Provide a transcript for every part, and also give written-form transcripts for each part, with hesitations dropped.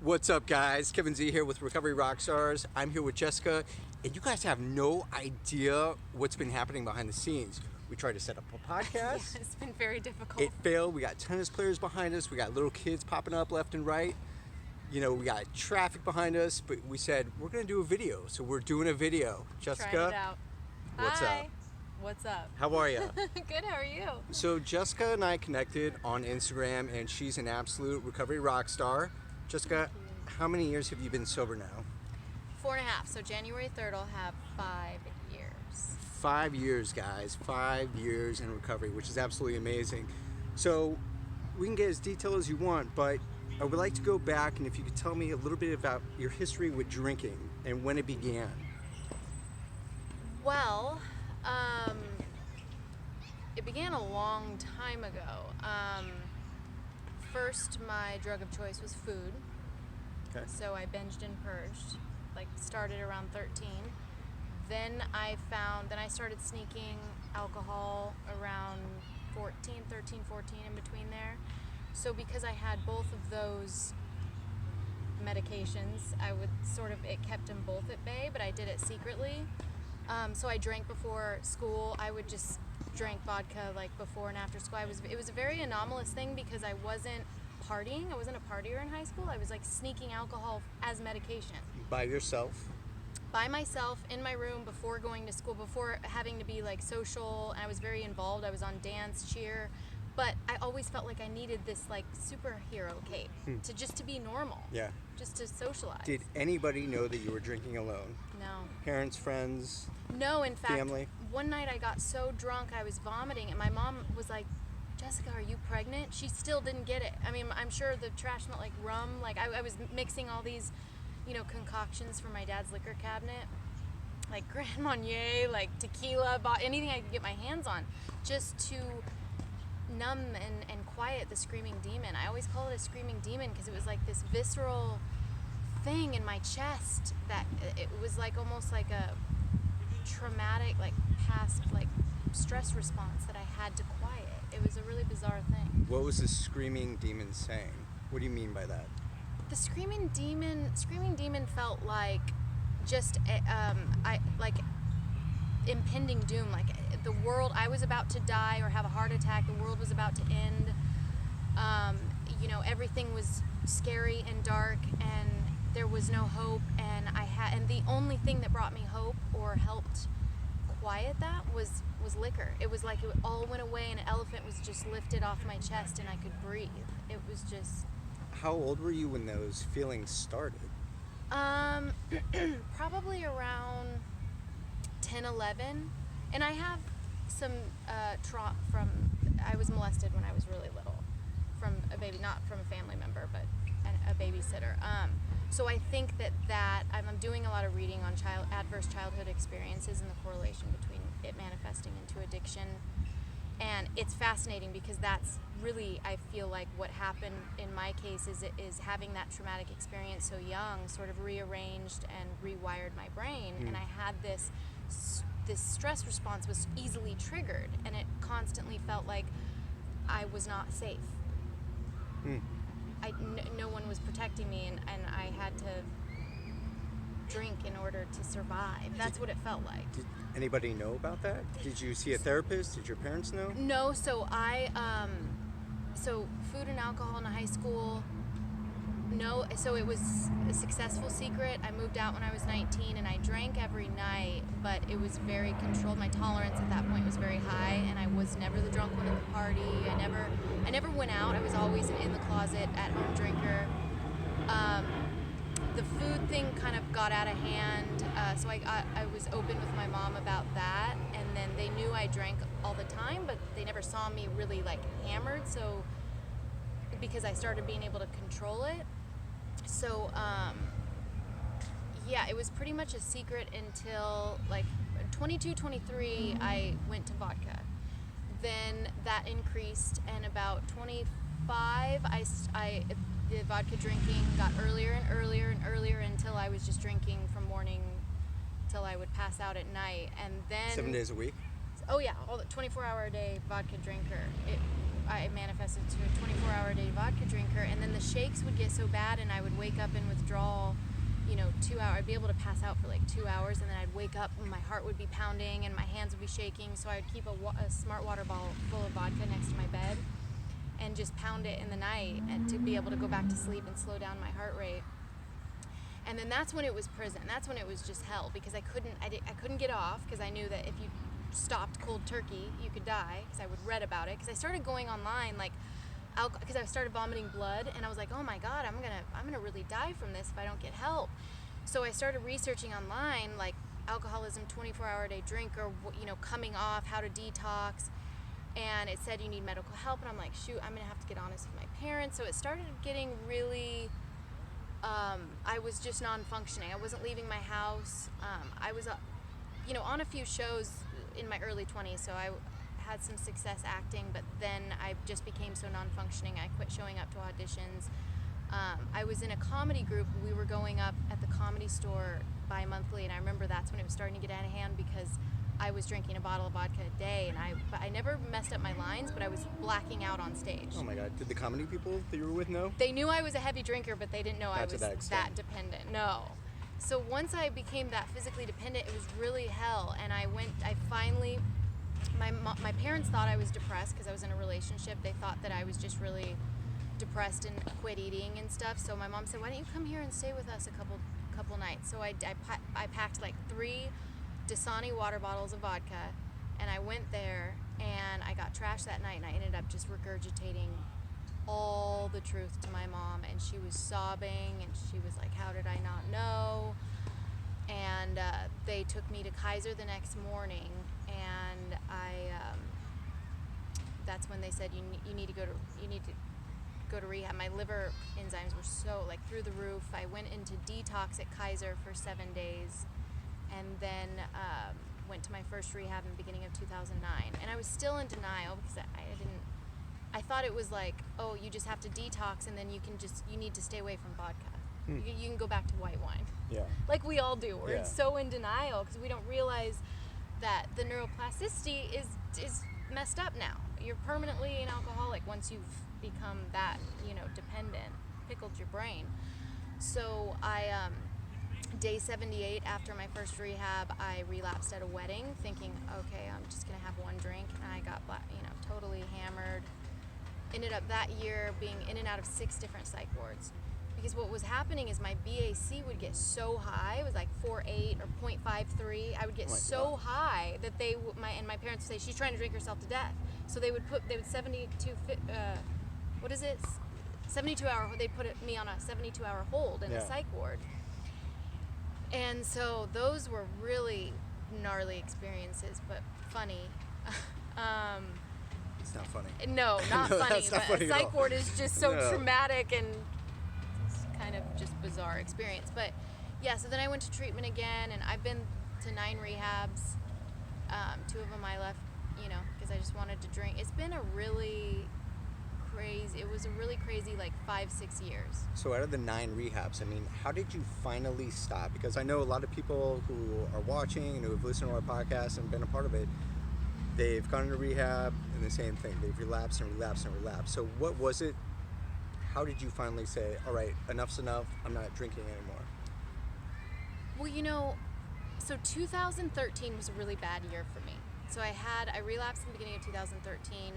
What's up, guys? Kevin Z here with Recovery Rockstars. I'm here with Jessica, and you guys have no idea what's been happening behind the scenes. We tried to set up a podcast. Yeah, it's been very difficult. It failed. We got tennis players behind us. We got little kids popping up left and right. You know, we got traffic behind us, but we said we're going to do a video. So we're doing a video. Jessica, trying it out. What's Hi. up? What's up? How are you? Good, how are you? So Jessica and I connected on Instagram, and she's an absolute recovery rock star. Jessica, how many years have you been sober now? 4.5. So January 3rd, I'll have 5 years. 5 years, guys. 5 years in recovery, which is absolutely amazing. So we can get as detailed as you want, but I would like to go back, and if you could tell me a little bit about your history with drinking and when it began. Well, it began a long time ago. First, my drug of choice was food. Okay. So I binged and purged, started around 13. Then I started sneaking alcohol around 13, 14, in between there. So because I had both of those medications, it kept them both at bay, but I did it secretly. So I drank before school. I would just drink vodka before and after school. It was a very anomalous thing because I wasn't partying. I wasn't a partier in high school. I was sneaking alcohol as medication. By yourself? By myself in my room before going to school, before having to be social. And I was very involved. I was on dance, cheer. But I always felt like I needed this superhero cape to be normal. Yeah. Just to socialize. Did anybody know that you were drinking alone? No. Parents, friends? No, in fact, family? One night I got so drunk I was vomiting, and my mom was like, "Jessica, are you pregnant?" She still didn't get it. I mean, I'm sure the trash smelled like rum. I was mixing all these, concoctions from my dad's liquor cabinet, like Grand Marnier, tequila, anything I could get my hands on, just to numb and quiet the screaming demon. I always call it a screaming demon because it was this visceral thing in my chest that it was almost like a traumatic past stress response that I had to quiet. It was a really bizarre thing. What was the screaming demon saying? What do you mean by that? The screaming demon felt like just impending doom, the world, I was about to die or have a heart attack, the world was about to end. Everything was scary and dark, and there was no hope, and the only thing that brought me hope or helped quiet that was liquor. It was it all went away, and an elephant was just lifted off my chest, and I could breathe. It was just... How old were you when those feelings started? Probably around 10, 11. And I have some trauma I was molested when I was really little from a baby, not from a family member, but a babysitter. So I think that I'm doing a lot of reading on adverse childhood experiences and the correlation between it manifesting into addiction. And it's fascinating because that's really, I feel like what happened in my case is having that traumatic experience so young sort of rearranged and rewired my brain. And I had this stress response was easily triggered, and it constantly felt like I was not safe. No one was protecting me, and I had to drink in order to survive. That's what it felt like. Did anybody know about that? Did you see a therapist? Did your parents know? No, so so food and alcohol in high school, no, so it was a successful secret. I moved out when I was 19, and I drank every night, but it was very controlled. My tolerance at that point was very high, and I was never the drunk one at the party. I never went out. I was always an in the closet, at home drinker. The food thing kind of got out of hand, so I was open with my mom about that, and then they knew I drank all the time, but they never saw me really hammered, so because I started being able to control it. So it was pretty much a secret until 22, 23, I went to vodka. Then that increased, and about 25, the vodka drinking got earlier and earlier and earlier until I was just drinking from morning till I would pass out at night. And then 7 days a week? Oh yeah, all the 24-hour-a-day vodka drinker. I manifested to a 24-hour-a-day vodka drinker, and then the shakes would get so bad, and I would wake up in withdrawal. 2 hours. I'd be able to pass out for like 2 hours, and then I'd wake up and my heart would be pounding and my hands would be shaking. So I'd keep a smart water bottle full of vodka next to my bed and just pound it in the night and to be able to go back to sleep and slow down my heart rate. And then that's when it was prison. That's when it was just hell, because I couldn't get off, because I knew that if you stopped cold turkey, you could die, because I would read about it. Because I started going online, because I started vomiting blood, and I was like, oh my God, I'm gonna really die from this if I don't get help. So I started researching online, like alcoholism, 24-hour-a-day drink, or coming off, how to detox, and it said you need medical help, and I'm like, shoot, I'm gonna have to get honest with my parents. So it started getting really, I was just non-functioning. I wasn't leaving my house. I was, on a few shows in my early 20s, so I had some success acting, but then I just became so non-functioning. I quit showing up to auditions. I was in a comedy group. We were going up at the Comedy Store bi-monthly, and I remember that's when it was starting to get out of hand, because I was drinking a bottle of vodka a day, but I never messed up my lines, but I was blacking out on stage. Oh my God! Did the comedy people that you were with know? They knew I was a heavy drinker, but they didn't know I was that dependent. No. So once I became that physically dependent, it was really hell, and I finally. My parents thought I was depressed because I was in a relationship. They thought that I was just really depressed and quit eating and stuff. So my mom said, "Why don't you come here and stay with us a couple nights?" So I packed like 3 Dasani water bottles of vodka, and I went there, and I got trashed that night, and I ended up just regurgitating all the truth to my mom, and she was sobbing, and she was like, "How did I not know?" And they took me to Kaiser the next morning, and that's when they said you need to go to rehab. My liver enzymes were so through the roof. I went into detox at Kaiser for 7 days, and then went to my first rehab in the beginning of 2009. And I was still in denial, because I thought it was like, oh, you just have to detox, and then you need to stay away from vodka. You can go back to white wine. Yeah. Like we all do. We're so in denial because we don't realize that the neuroplasticity is messed up now. You're permanently an alcoholic once you've become that, dependent, pickled your brain. So I, day 78 after my first rehab, I relapsed at a wedding, thinking, okay, I'm just gonna have one drink, and I got, totally hammered. Ended up that year being in and out of 6 different psych wards. Because what was happening is my BAC would get so high, it was like 4.8 or 0.53. I would get so high that my parents would say, she's trying to drink herself to death. So they would 72 hour, they put me on a 72-hour hold in the psych ward. And so those were really gnarly experiences, but funny. It's not funny. No, not No, funny. that's not But funny a at psych all. ward is just so traumatic and kind of just bizarre experience. But yeah, so then I went to treatment again, and I've been to 9 rehabs. 2 of them I left, because I just wanted to drink. It's been a really crazy 5-6 years. So out of the 9 rehabs, how did you finally stop? Because I know a lot of people who are watching and who have listened to our podcast and been a part of it, they've gone into rehab and the same thing. They've relapsed and relapsed and relapsed. So what was it? How did you finally say, all right, enough's enough, I'm not drinking anymore? Well, so 2013 was a really bad year for me. So I relapsed in the beginning of 2013.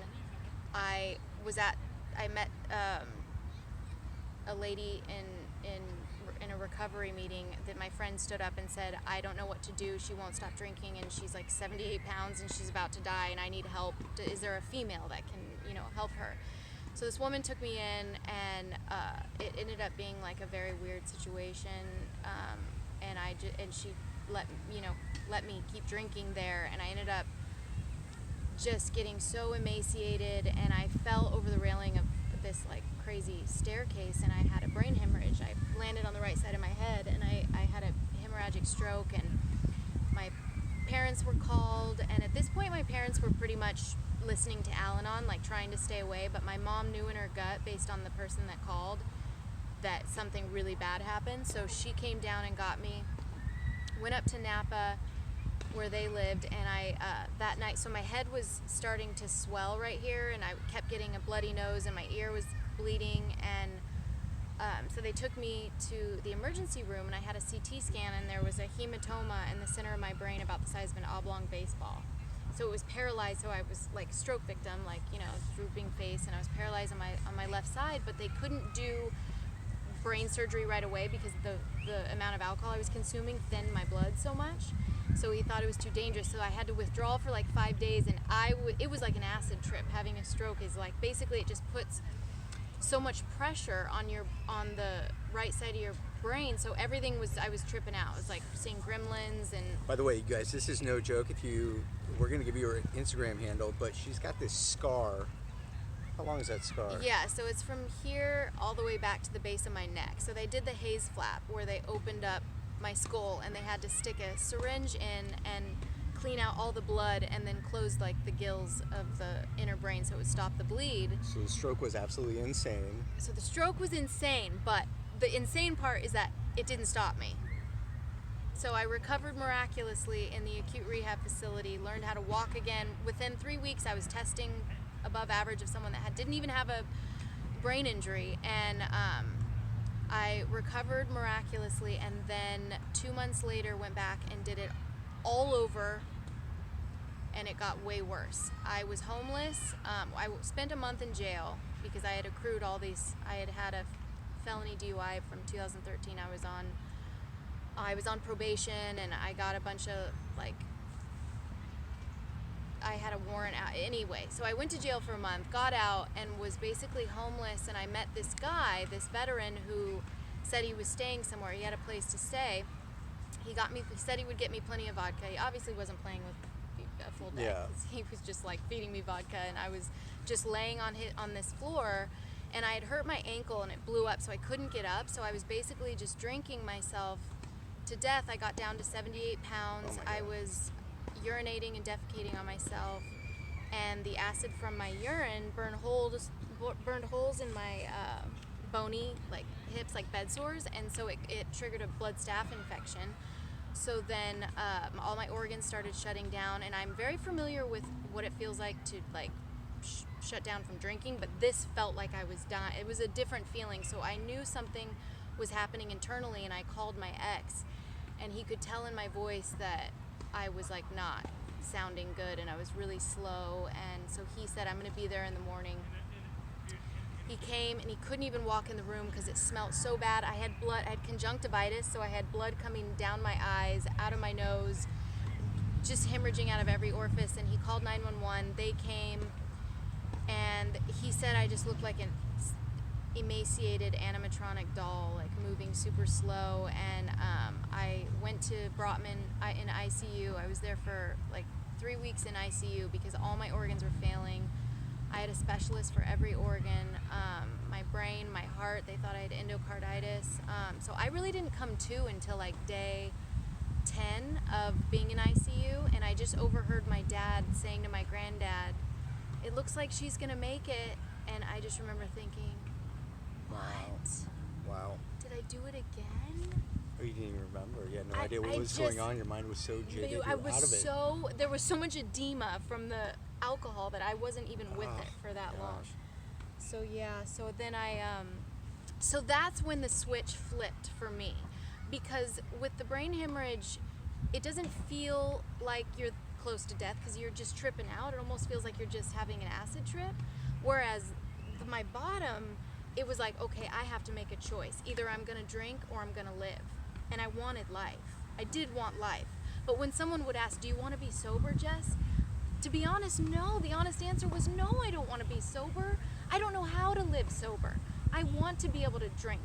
I met a lady in a recovery meeting that my friend stood up and said, I don't know what to do. She won't stop drinking, and she's like 78 pounds, and she's about to die, and I need help. Is there a female that can, help her? So this woman took me in, and it ended up being like a very weird situation, and she let me keep drinking there, and I ended up just getting so emaciated, and I fell over the railing of this crazy staircase, and I had a brain hemorrhage. I landed on the right side of my head, and I had a hemorrhagic stroke, and my parents were called, and at this point my parents were pretty much listening to Al-Anon, trying to stay away, but my mom knew in her gut, based on the person that called, that something really bad happened. So she came down and got me, went up to Napa, where they lived, and I that night, so my head was starting to swell right here, and I kept getting a bloody nose, and my ear was bleeding, and so they took me to the emergency room, and I had a CT scan, and there was a hematoma in the center of my brain about the size of an oblong baseball. So it was paralyzed, so I was like stroke victim, like, you know, drooping face, and I was paralyzed on my left side, but they couldn't do brain surgery right away because the amount of alcohol I was consuming thinned my blood so much. So he thought it was too dangerous. So I had to withdraw for like 5 days, and it was like an acid trip. Having a stroke is like, basically it just puts so much pressure on the right side of your brain. So everything was, I was tripping out. It was like seeing gremlins. And By the way, you guys, this is no joke. We're gonna give you her Instagram handle, but she's got this scar. How long is that scar? yeah, so it's from here all the way back to the base of my neck. So they did the haze flap where they opened up my skull, and they had to stick a syringe in and clean out all the blood, and then close like the gills of the inner brain so it would stop the bleed. So the stroke was absolutely insane. So the stroke was insane, but the insane part is that it didn't stop me. So I recovered miraculously in the acute rehab facility, learned how to walk again. Within 3 weeks, I was testing above average of someone that didn't even have a brain injury, and I recovered miraculously, and then 2 months later went back and did it all over, and it got way worse. I was homeless. I spent a month in jail because I had accrued all these. I had a felony DUI from 2013. I was on probation, and I got a bunch of I had a warrant out anyway. So I went to jail for a month, got out, and was basically homeless. And I met this guy, this veteran, who said he was staying somewhere. He had a place to stay. He said he would get me plenty of vodka. He obviously wasn't playing with a full day. Yeah. He was just like feeding me vodka, and I was just laying on this floor, and I had hurt my ankle, and it blew up, so I couldn't get up. So I was basically just drinking myself to death. I got down to 78 pounds. Oh my I God. was urinating and defecating on myself, and the acid from my urine burned holes in my bony hips, like bed sores, and so it triggered a blood staph infection. So then all my organs started shutting down, and I'm very familiar with what it feels like to shut down from drinking, but this felt like I was dying. It was a different feeling, so I knew something was happening internally, and I called my ex, and he could tell in my voice that I was like not sounding good, and I was really slow, and so he said, I'm gonna be there in the morning. He came, and he couldn't even walk in the room because it smelled so bad. I had conjunctivitis, so I had blood coming down my eyes, out of my nose, just hemorrhaging out of every orifice, and he called 911. They came, and he said I just looked like an emaciated animatronic doll, like moving super slow, and I went to Brotman in ICU. I was there for like 3 weeks in ICU because all my organs were failing. I had a specialist for every organ, my brain, my heart. They thought I had endocarditis. So I really didn't come to until like day 10 of being in ICU, and I just overheard my dad saying to my granddad, it looks like she's gonna make it, and I just remember thinking, what? Wow. Did I do it again? Oh, you didn't even remember. You had no I- idea what I was just- going on. Your mind was so jaded. You were I was out of it. there was so much edema from the alcohol that I wasn't even with Oh, it for that long. gosh. So yeah, so then so that's when the switch flipped for me, because with the brain hemorrhage, it doesn't feel like you're close to death because you're just tripping out. It almost feels like you're just having an acid trip. Whereas my bottom, it was like, okay, I have to make a choice. Either I'm gonna drink or I'm gonna live. And I wanted life. I did want life. But when someone would ask, do you want to be sober, Jess? To be honest, no. The honest answer was no, I don't want to be sober. I don't know how to live sober. I want to be able to drink.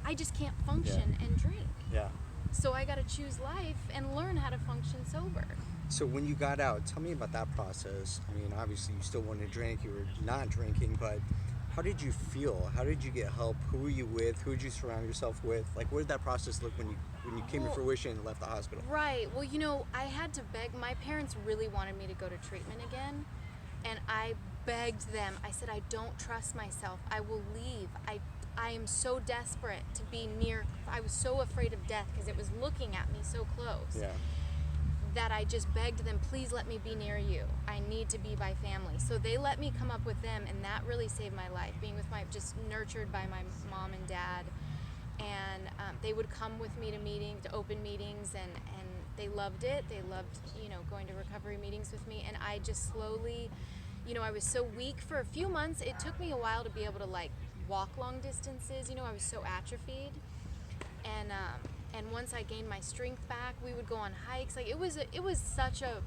I just can't function and drink. Yeah. So I got to choose life and learn how to function sober. So when you got out, tell me about that process. I mean, obviously you still wanted to drink. You were not drinking, but how did you feel? How did you get help? Who were you with? Who did you surround yourself with? Like, what did that process look when you came to fruition and left the hospital? Right. Well, I had to beg. My parents really wanted me to go to treatment again, and I begged them. I said, I don't trust myself. I will leave. I am so desperate to be near. I was so afraid of death because it was looking at me so close. Yeah. that I just begged them, please let me be near you. I need to be by family. So they let me come up with them, and that really saved my life, being with just nurtured by my mom and dad. And they would come with me to open meetings, and they loved it. They loved, going to recovery meetings with me. And I just slowly, I was so weak for a few months. It took me a while to be able to walk long distances. I was so atrophied. And once I gained my strength back, we would go on hikes. It was such a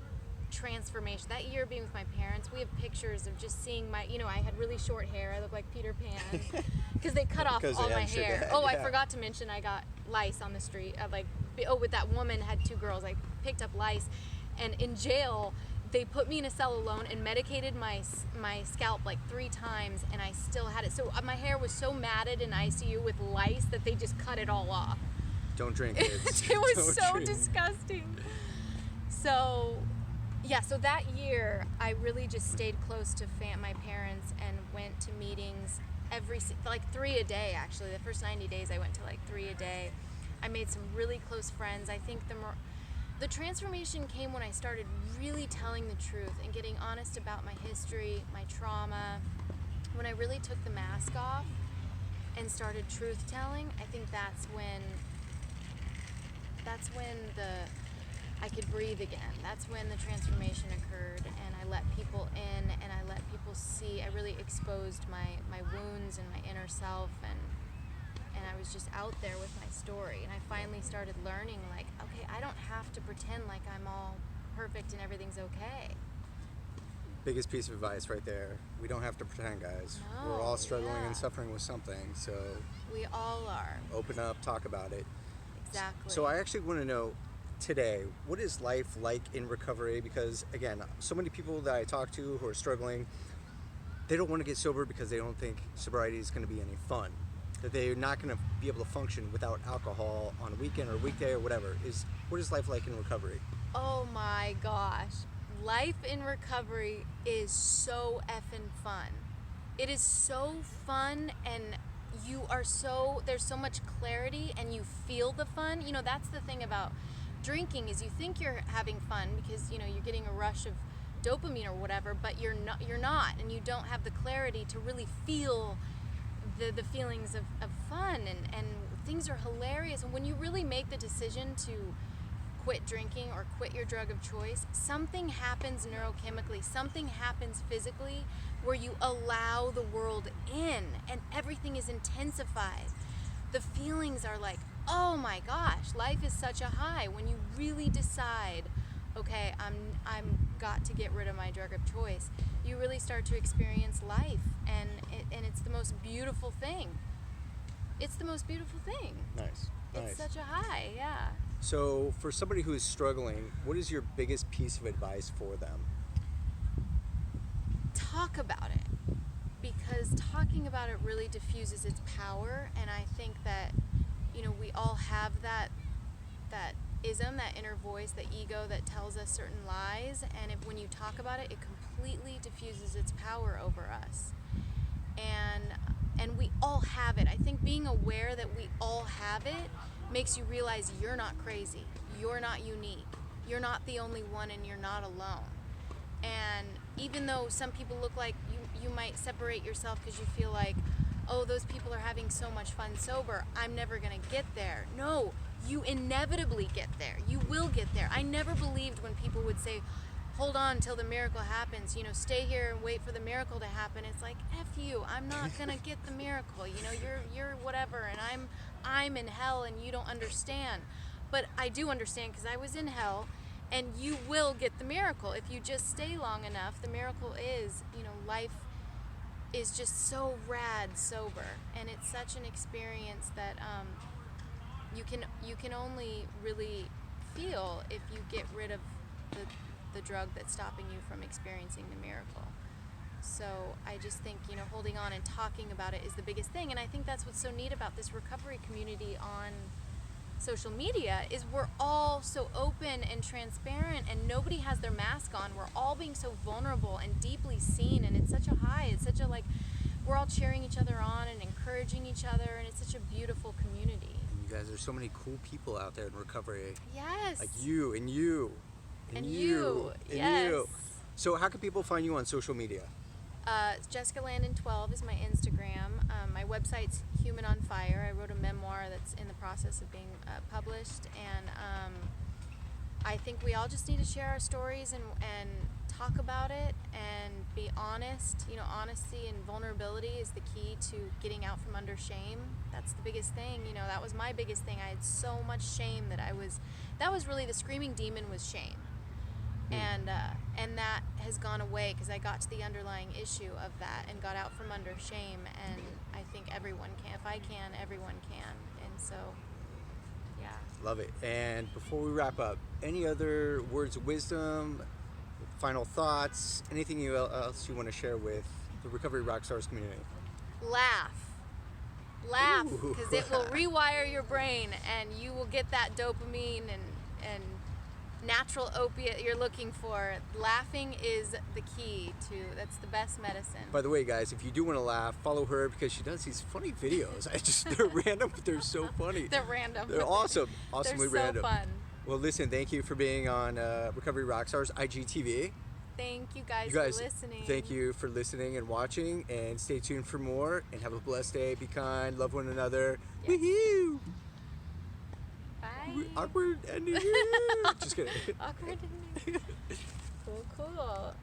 transformation. That year being with my parents, we have pictures of just seeing my, I had really short hair. I looked like Peter Pan because they cut off all my hair. I forgot to mention I got lice on the street. With that woman had 2 girls. I picked up lice, and in jail they put me in a cell alone and medicated my scalp 3 times, and I still had it. So my hair was so matted in ICU with lice that they just cut it all off. Don't drink, kids. It was so disgusting. So that year I really just stayed close to my parents and went to meetings 3 a day. Actually, the first 90 days I went to 3 a day. I made some really close friends. I think the transformation came when I started really telling the truth and getting honest about my history, my trauma. When I really took the mask off and started truth telling, I think that's when I could breathe again. That's when the transformation occurred, and I let people in, and I let people see. I really exposed my wounds and my inner self, and I was just out there with my story. And I finally started learning, okay, I don't have to pretend like I'm all perfect and everything's okay. Biggest piece of advice right there. We don't have to pretend, guys. No, we're all struggling and suffering with something, so we all are. Open up, talk about it. Exactly. So I actually want to know today, what is life like in recovery? Because again, so many people that I talk to who are struggling, they don't want to get sober because they don't think sobriety is going to be any fun. That they're not going to be able to function without alcohol on a weekend or a weekday or whatever. What is life like in recovery? Oh my gosh. Life in recovery is so effing fun. It is so fun, and there's so much clarity, and you feel the fun. That's the thing about drinking, is you think you're having fun because, you're getting a rush of dopamine or whatever, but you're not, and you don't have the clarity to really feel the feelings of fun, and things are hilarious. And when you really make the decision to quit drinking or quit your drug of choice, something happens neurochemically, something happens physically where you allow the world in, and everything is intensified. The feelings are oh my gosh, life is such a high when you really decide, okay, I'm got to get rid of my drug of choice. You really start to experience life, and it's the most beautiful thing. It's the most beautiful thing. Nice. It's such a high, yeah. So for somebody who is struggling, what is your biggest piece of advice for them? Talk about it, because talking about it really diffuses its power. And I think that we all have that ism, that inner voice, the ego that tells us certain lies, and when you talk about it, it completely diffuses its power over us. And we all have it. I think being aware that we all have it makes you realize you're not crazy, you're not unique, you're not the only one, and you're not alone. And even though some people look like you might separate yourself because you feel like, oh, those people are having so much fun sober, I'm never gonna get there. No, you inevitably get there. You will get there. I never believed when people would say, hold on till the miracle happens, stay here and wait for the miracle to happen. It's like, F you, I'm not gonna get the miracle. You're whatever, and I'm in hell, and you don't understand. But I do understand, because I was in hell, and you will get the miracle if you just stay long enough. The miracle is, life is just so rad sober, and it's such an experience that you can only really feel if you get rid of the drug that's stopping you from experiencing the miracle. So I just think, holding on and talking about it is the biggest thing. And I think that's what's so neat about this recovery community on social media, is we're all so open and transparent, and nobody has their mask on. We're all being so vulnerable and deeply seen, and it's such a high. It's such a we're all cheering each other on and encouraging each other, and it's such a beautiful community. And you guys, there's so many cool people out there in recovery. Yes. Like you and you. And you. Yes. So how can people find you on social media? Jessica Landon 12 is my Instagram. My website's Human on Fire. I wrote a memoir that's in the process of being published, and I think we all just need to share our stories and talk about it and be honest. You know, honesty and vulnerability is the key to getting out from under shame. That's the biggest thing. You know, that was my biggest thing. I had so much shame that was really the screaming demon was shame. And that has gone away because I got to the underlying issue of that and got out from under shame. And I think everyone can. If I can, everyone can. And so, yeah. Love it. And before we wrap up, any other words of wisdom, final thoughts, anything else you want to share with the Recovery Rockstars community? Laugh, because it will rewire your brain, and you will get that dopamine and natural opiate you're looking for. Laughing is the key that's the best medicine. By the way, guys, if you do want to laugh, follow her because she does these funny videos. They're random, but they're so funny. They're random. They're awesome. Awesomely they're so random. Fun. Well, listen, thank you for being on Recovery Rockstars IGTV. Thank you guys for listening. Thank you for listening and watching, and stay tuned for more, and have a blessed day. Be kind, love one another. Yes. Woohoo! Bye. Awkward ending. Just kidding. Awkward ending. Cool.